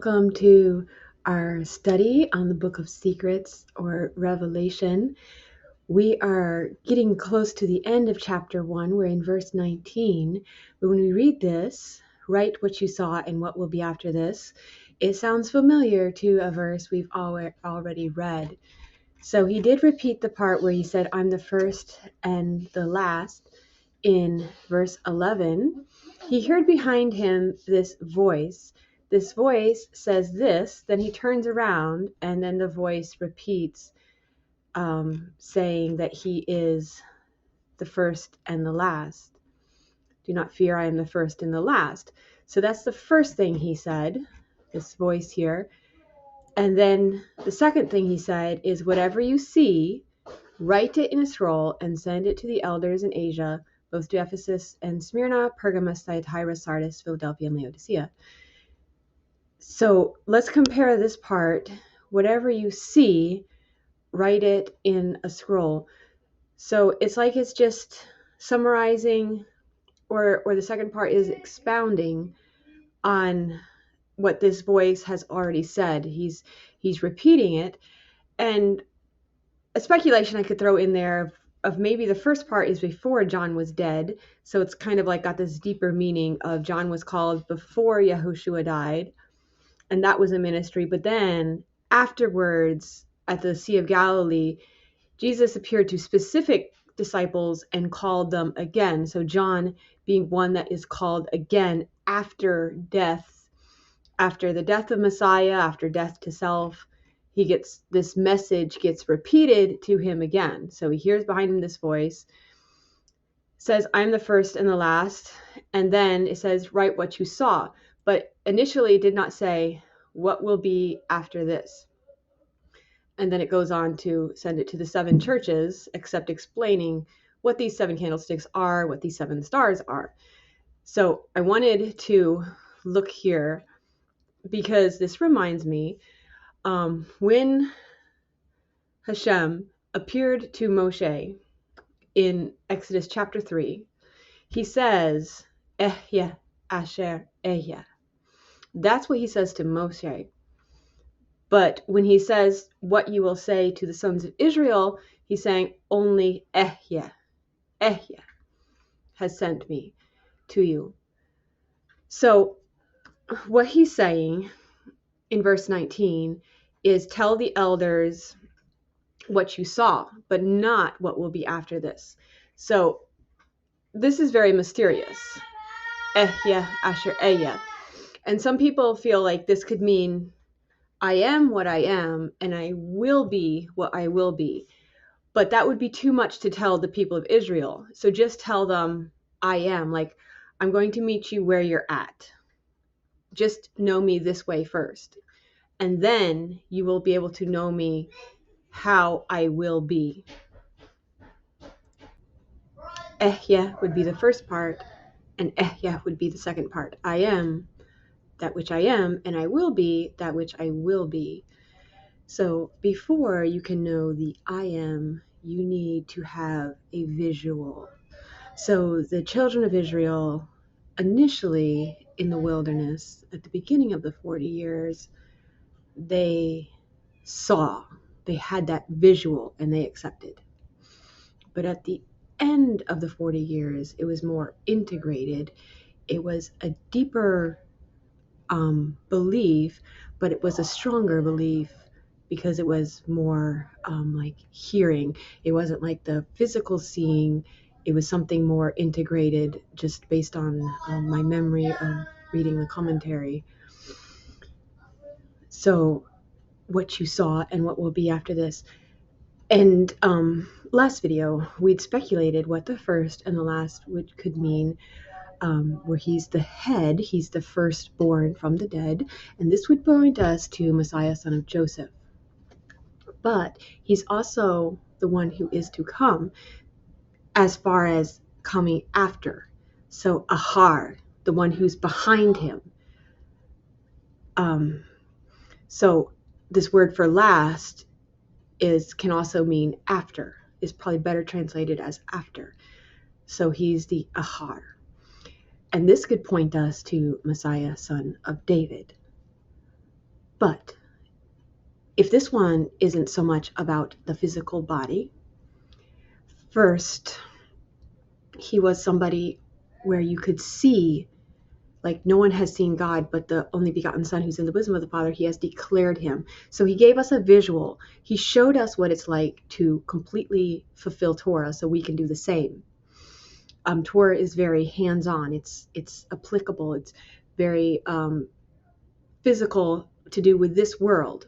welcome to our study on the Book of Secrets or Revelation. We are getting close to the end of chapter 1. We're in verse 19. But when we read this, write what you saw and what will be after this, it sounds familiar to a verse we've already read. So he did repeat the part where he said, I'm the first and the last in verse 11. He heard behind him this voice. This voice says this, then he turns around, and then the voice repeats, saying that he is the first and the last. Do not fear, I am the first and the last. So that's the first thing he said, this voice here. And then the second thing he said is, whatever you see, write it in a scroll and send it to the elders in Asia, both to Ephesus and Smyrna, Pergamos, Thyatira, Sardis, Philadelphia, and Laodicea. So let's compare this part. Whatever you see, write it in a scroll. So it's like it's just summarizing, or the second part is expounding on what this voice has already said. He's repeating it. And a speculation I could throw in there of maybe the first part is before John was dead. So it's kind of like got this deeper meaning of John was called before Yahushua died. And that was a ministry. But then afterwards, at the Sea of Galilee, Jesus appeared to specific disciples and called them again. So John being one that is called again after death, after the death of Messiah, after death to self, this message gets repeated to him again. So he hears behind him this voice, says, I'm the first and the last. And then it says, write what you saw. But initially it did not say what will be after this. And then it goes on to send it to the 7 churches, except explaining what these 7 candlesticks are, what these 7 stars are. So I wanted to look here because this reminds me, when Hashem appeared to Moshe in Exodus chapter 3, he says, Ehya Asher Ehya. That's what he says to Moshe. But when he says what you will say to the sons of Israel, he's saying only Ehya has sent me to you. So what he's saying in verse 19 is tell the elders what you saw, but not what will be after this. So this is very mysterious. Ehya Asher Ehya. And some people feel like this could mean I am what I am, and I will be what I will be. But that would be too much to tell the people of Israel. So just tell them I am. Like, I'm going to meet you where you're at. Just know me this way first. And then you will be able to know me how I will be. Ehya would be the first part, and Ehya would be the second part. I am that which I am, and I will be that which I will be. So before you can know the I am, you need to have a visual. So the children of Israel, initially in the wilderness, at the beginning of the 40 years, they saw, they had that visual, and they accepted. But at the end of the 40 years, it was more integrated. It was a deeper belief, but it was a stronger belief because it was more like hearing. It wasn't like the physical seeing. It was something more integrated, just based on my memory of reading the commentary. So what you saw and what will be after this. And last video, we'd speculated what the first and the last could mean. Where he's the head, he's the firstborn from the dead, and this would point us to Messiah, son of Joseph. But he's also the one who is to come as far as coming after. So Ahar, the one who's behind him. So this word for last can also mean after, is probably better translated as after. So he's the Ahar. And this could point us to Messiah, son of David. But if this one isn't so much about the physical body, first, he was somebody where you could see, like no one has seen God, but the only begotten Son who's in the bosom of the Father, he has declared him. So he gave us a visual. He showed us what it's like to completely fulfill Torah so we can do the same. Torah is very hands-on. It's applicable. It's very physical to do with this world.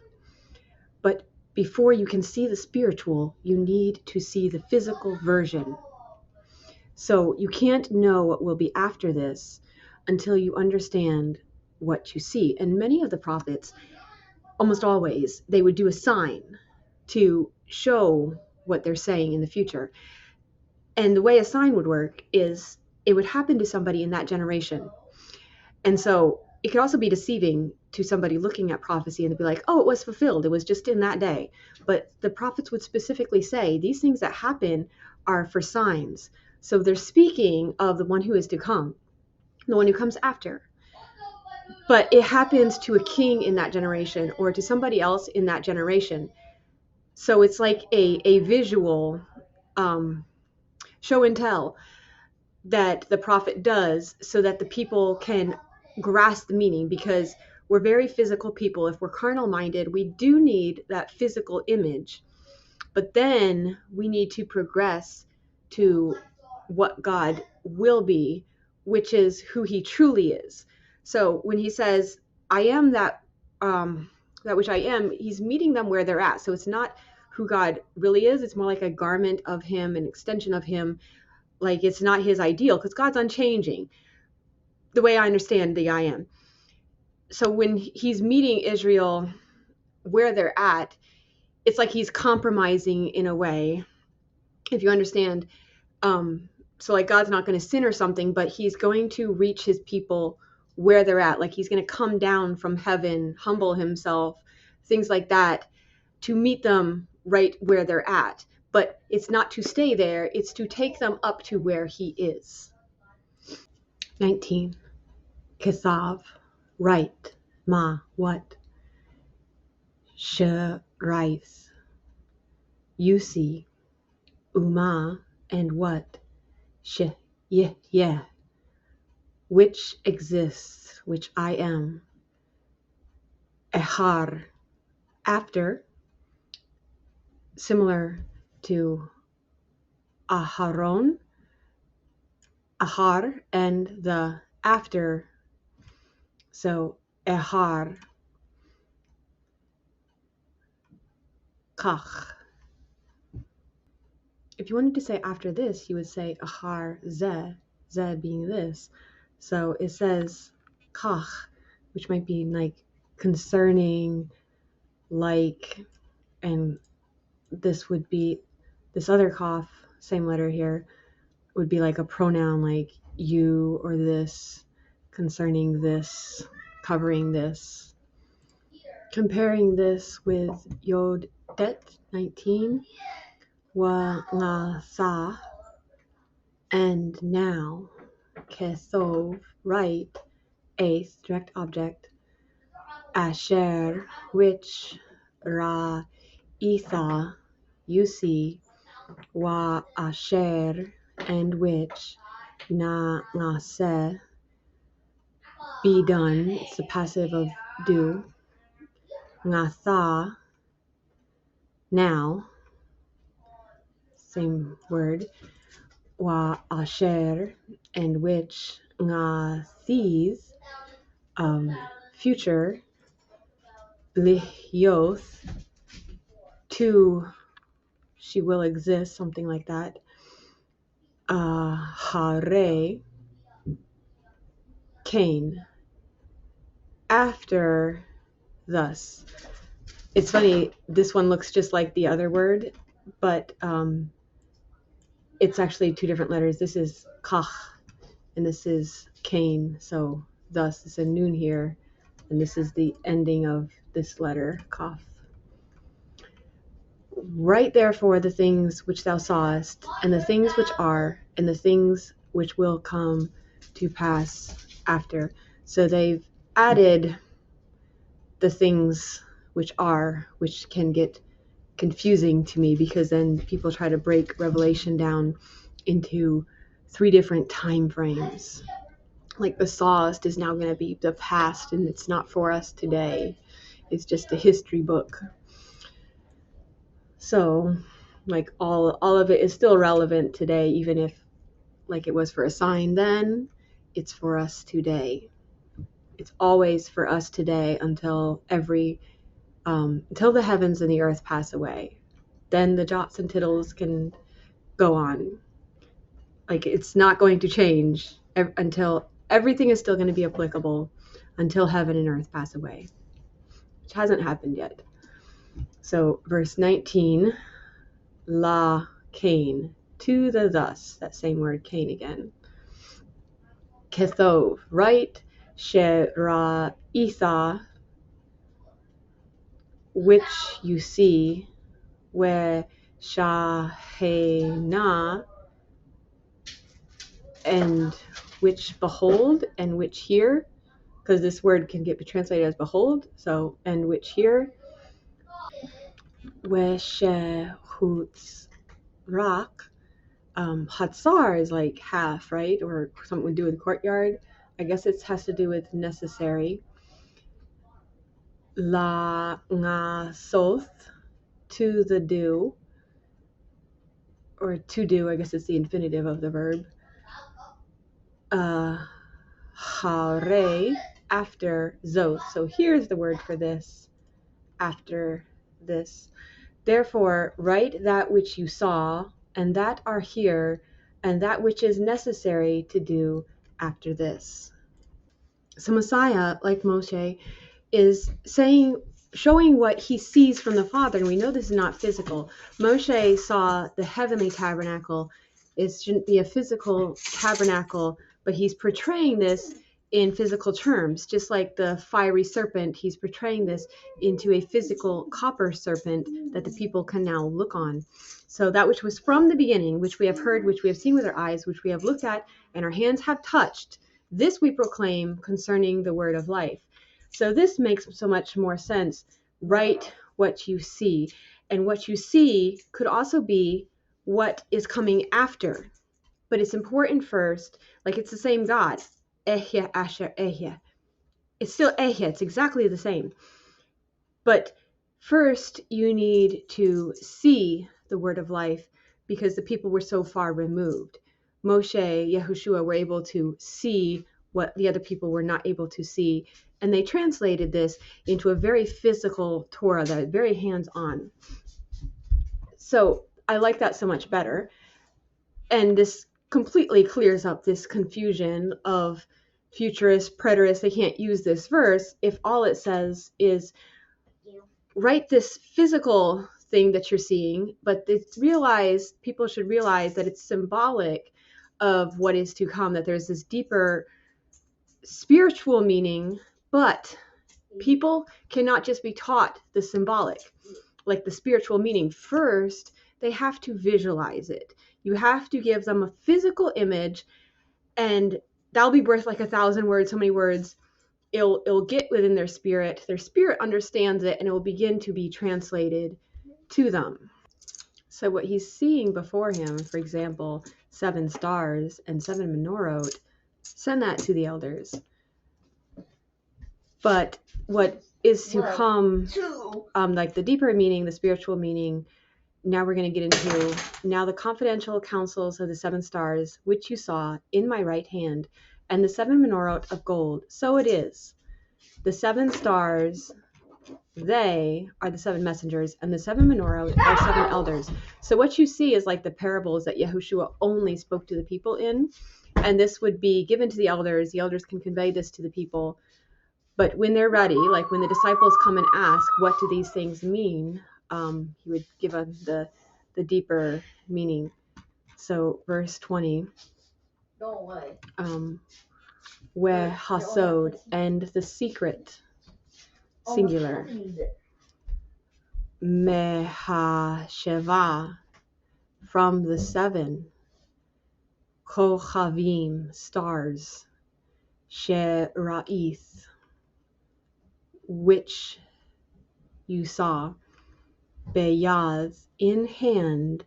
But before you can see the spiritual, you need to see the physical version. So you can't know what will be after this until you understand what you see. And many of the prophets, almost always, they would do a sign to show what they're saying in the future. And the way a sign would work is it would happen to somebody in that generation. And so it could also be deceiving to somebody looking at prophecy and to be like, oh, it was fulfilled. It was just in that day. But the prophets would specifically say these things that happen are for signs. So they're speaking of the one who is to come, the one who comes after. But it happens to a king in that generation or to somebody else in that generation. So it's like a visual show and tell that the prophet does so that the people can grasp the meaning, because we're very physical people. If we're carnal minded, we do need that physical image, but then we need to progress to what God will be, which is who he truly is. So when he says, I am that which I am, he's meeting them where they're at. So it's not who God really is. It's more like a garment of him, an extension of him. Like it's not his ideal, because God's unchanging, the way I understand the I am. So when he's meeting Israel where they're at, it's like he's compromising in a way, if you understand. So like God's not going to sin or something, but he's going to reach his people where they're at. Like he's going to come down from heaven, humble himself, things like that, to meet them right where they're at. But it's not to stay there, it's to take them up to where he is. 19. Kesav, right, ma, what? Rise, you see, uma, and what? Yeah, which exists, which I am. Ehar, after, similar to Aharon, Ahar, and the after. So Ehar, Kach. If you wanted to say after this, you would say Ahar Zeh being this. So it says Kach, which might be like concerning, like, and this would be, this other Kaf, same letter here, would be like a pronoun like you or this, concerning this, covering this. Comparing this with Yod Det 19, Wa La Sa, and now, Kesov, right, Ace, direct object, Asher, which, Ra, Isa, you see, Wa Asher, and which, Na Nase, be done, it's the passive of do, Ngatha, now, same word, Wa Asher, and which, Ngathis, future, Lihyoth, to, she will exist, something like that. Hare, Cain, after, thus. It's funny, this one looks just like the other word, but it's actually two different letters. This is Kach, and this is Cain. So thus, it's a noon here, and this is the ending of this letter, Kaf. Write therefore the things which thou sawest, and the things which are, and the things which will come to pass after. So they've added the things which can get confusing to me, because then people try to break Revelation down into 3 different time frames. Like the Psalmist is now going to be the past, and it's not for us today. It's just a history book. So, like all of it is still relevant today, even if like it was for a sign then, it's for us today. It's always for us today until until the heavens and the earth pass away. Then the jots and tittles can go on. Like it's not going to change until everything is still going to be applicable until heaven and earth pass away, which hasn't happened yet. So verse 19, la Cain, to the thus, that same word Cain again. Kethov, right? Shera Etha, which you see, where Shahena, and which behold, and which hear, because this word can get translated as behold, so, and which hear, where Shehutz Rak, Hatzar is like half, right? Or something to do with courtyard. I guess it has to do with necessary. La Ngasoth, to the do, or to do, I guess it's the infinitive of the verb. Hare, after Zoth. So here's the word for this, after this. Therefore, write that which you saw, and that are here, and that which is necessary to do after this. So Messiah, like Moshe, is showing what he sees from the Father, and we know this is not physical. Moshe saw the heavenly tabernacle. It shouldn't be a physical tabernacle, but he's portraying this in physical terms, just like the fiery serpent. He's portraying this into a physical copper serpent that the people can now look on. So that which was from the beginning, which we have heard, which we have seen with our eyes, which we have looked at, and our hands have touched, this we proclaim concerning the word of life. So this makes so much more sense. Write what you see. And what you see could also be what is coming after. But it's important first, like it's the same God. Ehya, Asher, Ehya. It's still Ehya. It's exactly the same. But first you need to see the word of life, because the people were so far removed. Moshe, Yehoshua were able to see what the other people were not able to see. And they translated this into a very physical Torah, that very hands-on. So I like that so much better. And this completely clears up this confusion of futurists, preterists. They can't use this verse if all it says is write this physical thing that you're seeing, but people should realize that it's symbolic of what is to come, that there's this deeper spiritual meaning, but people cannot just be taught the symbolic, like the spiritual meaning. First, they have to visualize it. You have to give them a physical image, and that'll be worth like 1,000 words, so many words. It'll get within their spirit. Their spirit understands it, and it will begin to be translated to them. So what he's seeing before him, for example, 7 stars and 7 menorot, send that to the elders. But what is to come, like the deeper meaning, the spiritual meaning, now we're going to get into now the confidential counsels of the 7 stars, which you saw in my right hand, and the 7 menorot of gold. So it is. The 7 stars, they are the 7 messengers, and the 7 menorot are 7 elders. So what you see is like the parables that Yehoshua only spoke to the people in, and this would be given to the elders. The elders can convey this to the people. But when they're ready, like when the disciples come and ask, what do these things mean? He would give them the deeper meaning. So verse 20, where hasod, and the secret, singular, mehasheva, from the 7, kochavim, stars, shera'ith, which you saw, beyaz, in hand,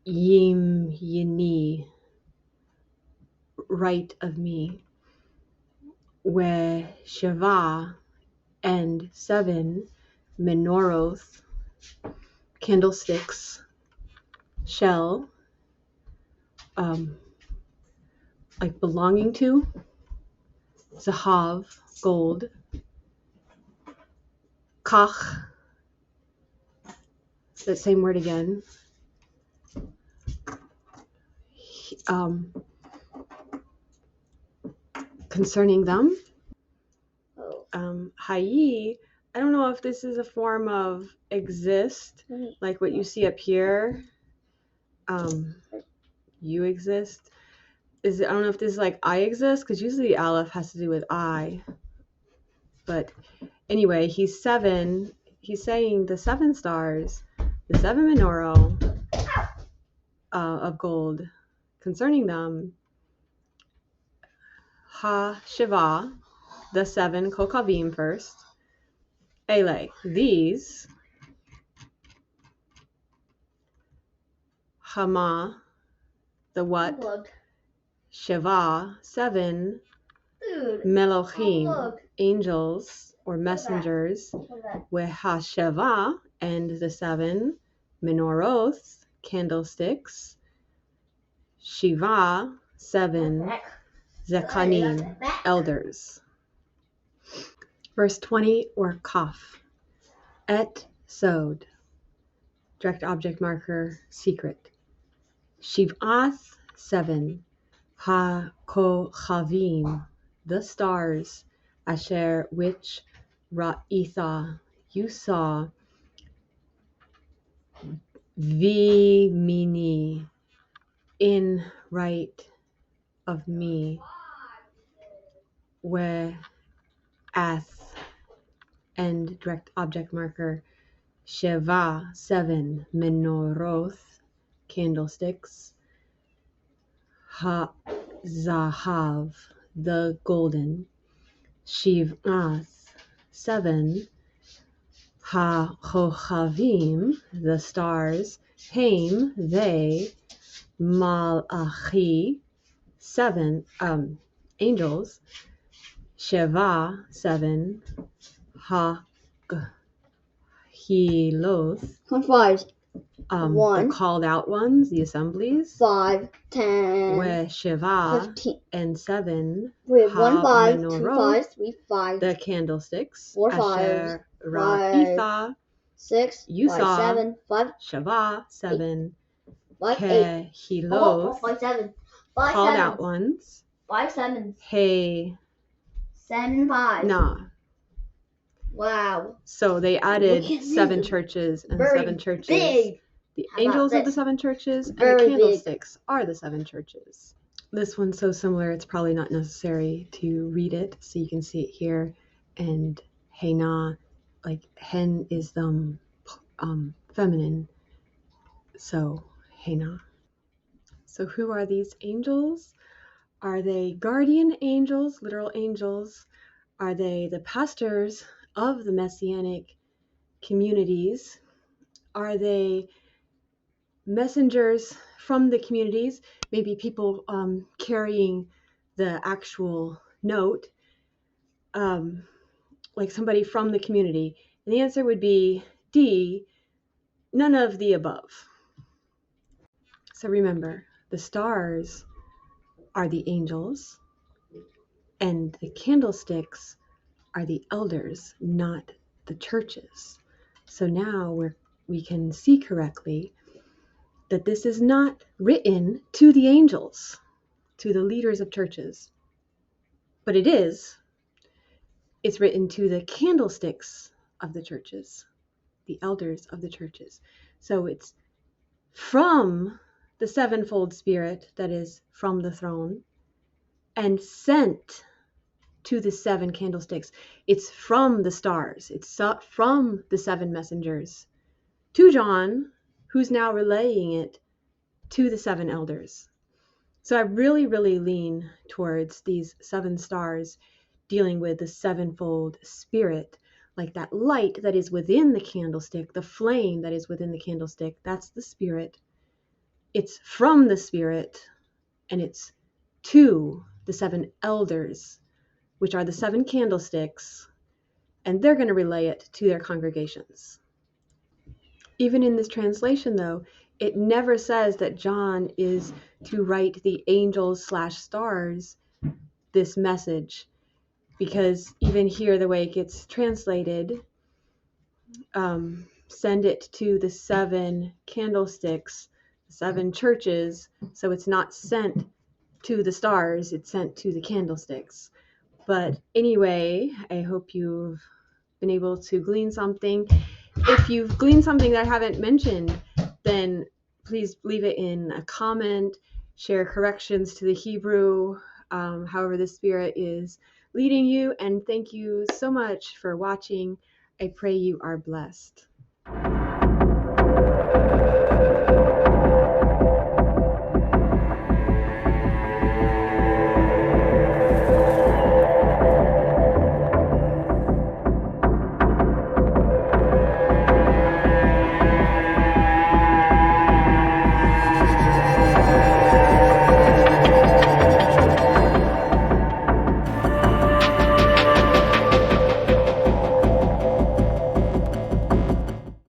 yimini, right of me, we sheva, and 7 menoroth, candlesticks, shell, like belonging to, zahav, gold, kach, that same word again, concerning them. Hayi, I don't know if this is a form of exist, like what you see up here. You exist. I don't know if this is like I exist, because usually the aleph has to do with I. But anyway, he's 7. He's saying the 7 stars, the 7 menorah of gold, concerning them, ha shiva, the 7 kokavim first, ele, these, hama, the what, Look. shiva, 7, Dude. melochim, Look. angels or messengers, wehasheva, and the 7 menoroth, candlesticks, shiva, 7 zekanim, elders. Verse 20, or kaf, et sod, direct object marker, secret, shiv'ath, 7, ha-kochavim, the stars, asher, which, ra'itha, you saw, vimini, in right of me, where ath, and direct object marker, sheva, 7, menoroth, candlesticks, ha-zahav, the golden, shiv'ath, 7, ha-chochavim, the stars, haim, they, malachi, 7, angels, sheva, 7, ha-hiloth, 5, the called out ones, the assemblies, 5, 10, where sheva, 15, and 7, wait, 1, 5, 2, ha-menoroth, 5, 3, 5, the candlesticks, 4, 5, asher, ra'itha, 6, you 5, saw, 7, 5, sheva, 7, 5, 8, kehiloth, 5, 7, 5, called 7, out ones, 5, 7, hey, 7, 5. nah. Wow. So they added Look at 7 these. churches, and Very 7 churches. big. The How about angels of the this? 7 churches, and Very the big. candlesticks are the 7 churches. This one's so similar, it's probably not necessary to read it, so you can see it here. And Hena, like hen is feminine, so Hena. So who are these angels? Are they guardian angels, literal angels? Are they the pastors of the messianic communities? Are they messengers from the communities, maybe people carrying the actual note, like somebody from the community? And the answer would be D, none of the above. So remember, the stars are the angels, and the candlesticks are the elders, not the churches. So now we can see correctly that this is not written to the angels, to the leaders of churches, but it's written to the candlesticks of the churches, the elders of the churches. So it's from the sevenfold Spirit that is from the throne and sent to the 7 candlesticks. It's from the stars. It's from the 7 messengers to John, who's now relaying it to the 7 elders. So I really, really lean towards these 7 stars dealing with the sevenfold Spirit, like that light that is within the candlestick, the flame that is within the candlestick, that's the Spirit. It's from the Spirit, and it's to the 7 elders, which are the 7 candlesticks, and they're going to relay it to their congregations. Even in this translation, though, it never says that John is to write the angels/stars this message, because even here, the way it gets translated, send it to the 7 candlesticks, 7 churches, so it's not sent to the stars, it's sent to the candlesticks. But anyway, I hope you've been able to glean something. If you've gleaned something that I haven't mentioned, then please leave it in a comment, share corrections to the Hebrew, however the Spirit is leading you. And thank you so much for watching. I pray you are blessed.